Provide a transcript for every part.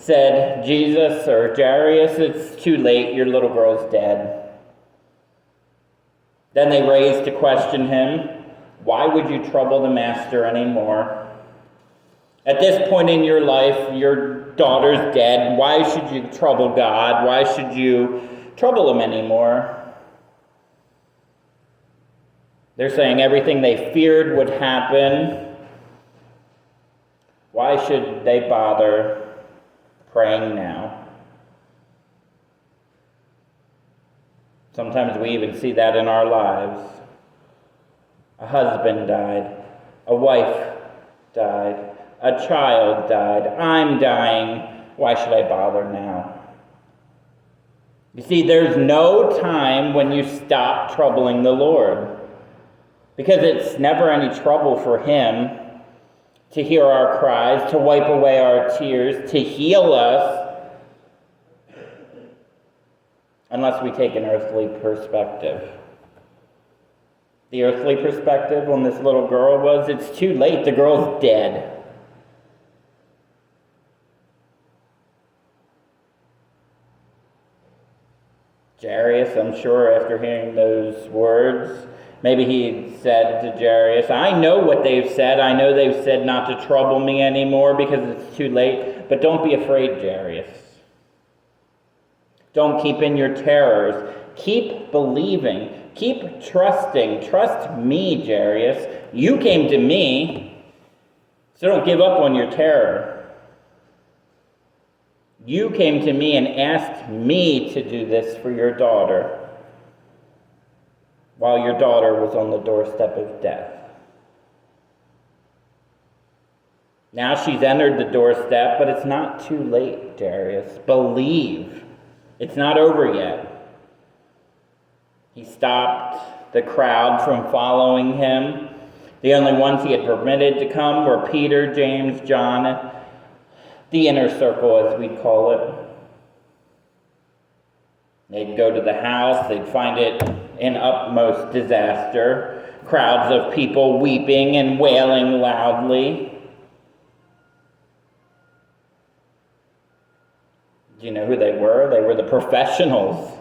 said, Jesus or Jairus, it's too late, your little girl's dead. Then they raised to question him, why would you trouble the master anymore? At this point in your life, your daughter's dead. Why should you trouble God? Why should you trouble him anymore? They're saying everything they feared would happen. Why should they bother praying now? Sometimes we even see that in our lives. A husband died. A wife died. A child died. I'm dying. Why should I bother now? You see, there's no time when you stop troubling the Lord, because it's never any trouble for him to hear our cries, to wipe away our tears, to heal us, unless we take an earthly perspective. The earthly perspective on this little girl was, it's too late, the girl's dead. Jairus, I'm sure after hearing those words, maybe he said to Jairus, I know what they've said. I know they've said not to trouble me anymore because it's too late. But don't be afraid, Jairus. Don't keep in your terrors. Keep believing. Keep trusting. Trust me, Jairus. You came to me, so don't give up on your terror. You came to me and asked me to do this for your daughter while your daughter was on the doorstep of death. Now she's entered the doorstep, but it's not too late, Jairus. Believe. It's not over yet. He stopped the crowd from following him. The only ones he had permitted to come were Peter, James, John, the inner circle, as we'd call it. They'd go to the house, they'd find it in utmost disaster. Crowds of people weeping and wailing loudly. Do you know who they were? They were the professionals.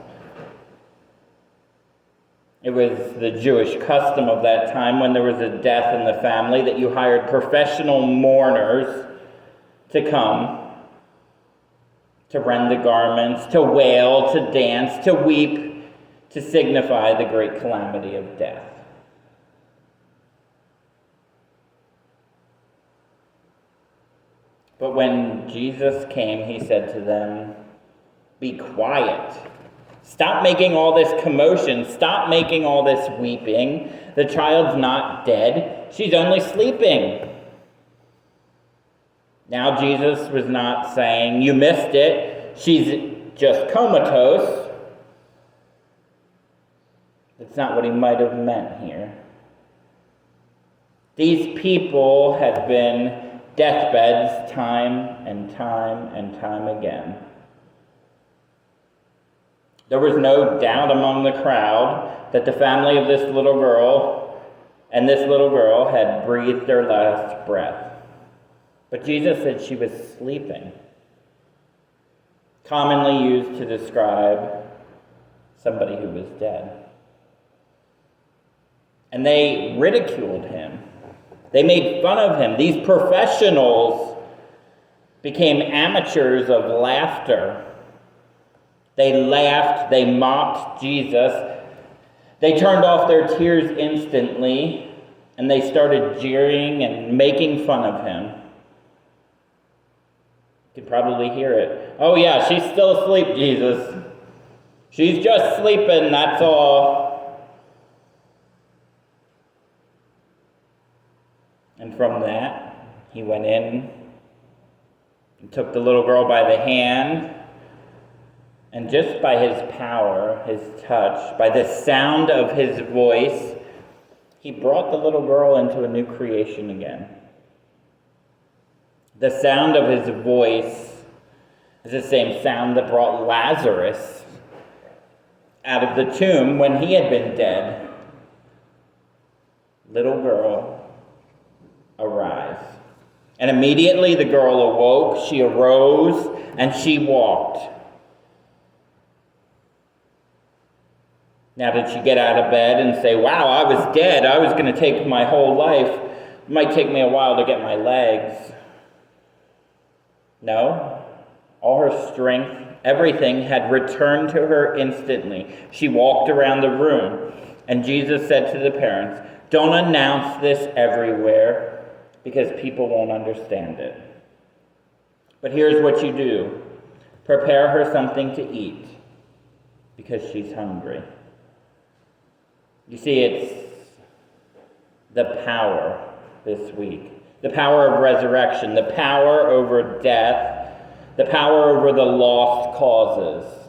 It was the Jewish custom of that time when there was a death in the family that you hired professional mourners to come, to rend the garments, to wail, to dance, to weep, to signify the great calamity of death. But when Jesus came, he said to them, be quiet. Stop making all this commotion. Stop making all this weeping. The child's not dead. She's only sleeping. Now Jesus was not saying, you missed it. She's just comatose. That's not what he might have meant here. These people had been deathbeds time and time and time again. There was no doubt among the crowd that the family of this little girl and this little girl had breathed their last breath. But Jesus said she was sleeping, commonly used to describe somebody who was dead. And they ridiculed him. They made fun of him. These professionals became amateurs of laughter. They laughed, they mocked Jesus. They turned off their tears instantly, and they started jeering and making fun of him. You could probably hear it. Oh yeah, she's still asleep, Jesus. She's just sleeping, that's all. And from that, he went in and took the little girl by the hand, and just by his power, his touch, by the sound of his voice, he brought the little girl into a new creation again. The sound of his voice is the same sound that brought Lazarus out of the tomb when he had been dead. Little girl, arise. And immediately the girl awoke, she arose, and she walked. Now, did she get out of bed and say, wow, I was dead, I was going to take my whole life, it might take me a while to get my legs? No. All her strength, everything had returned to her instantly. She walked around the room, and Jesus said to the parents, don't announce this everywhere, because people won't understand it. But here's what you do. Prepare her something to eat, because she's hungry. You see, it's the power this week. The power of resurrection, the power over death, the power over the lost causes.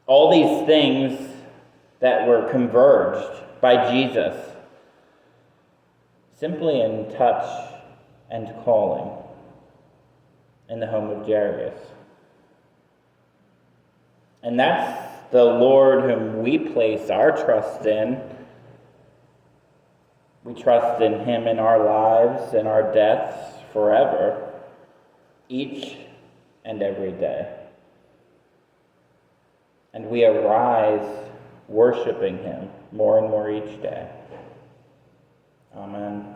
All these things that were converged by Jesus, simply in touch and calling in the home of Jairus. And that's the Lord whom we place our trust in. We trust in him in our lives and our deaths forever, each and every day. And we arise worshiping him more and more each day. Amen.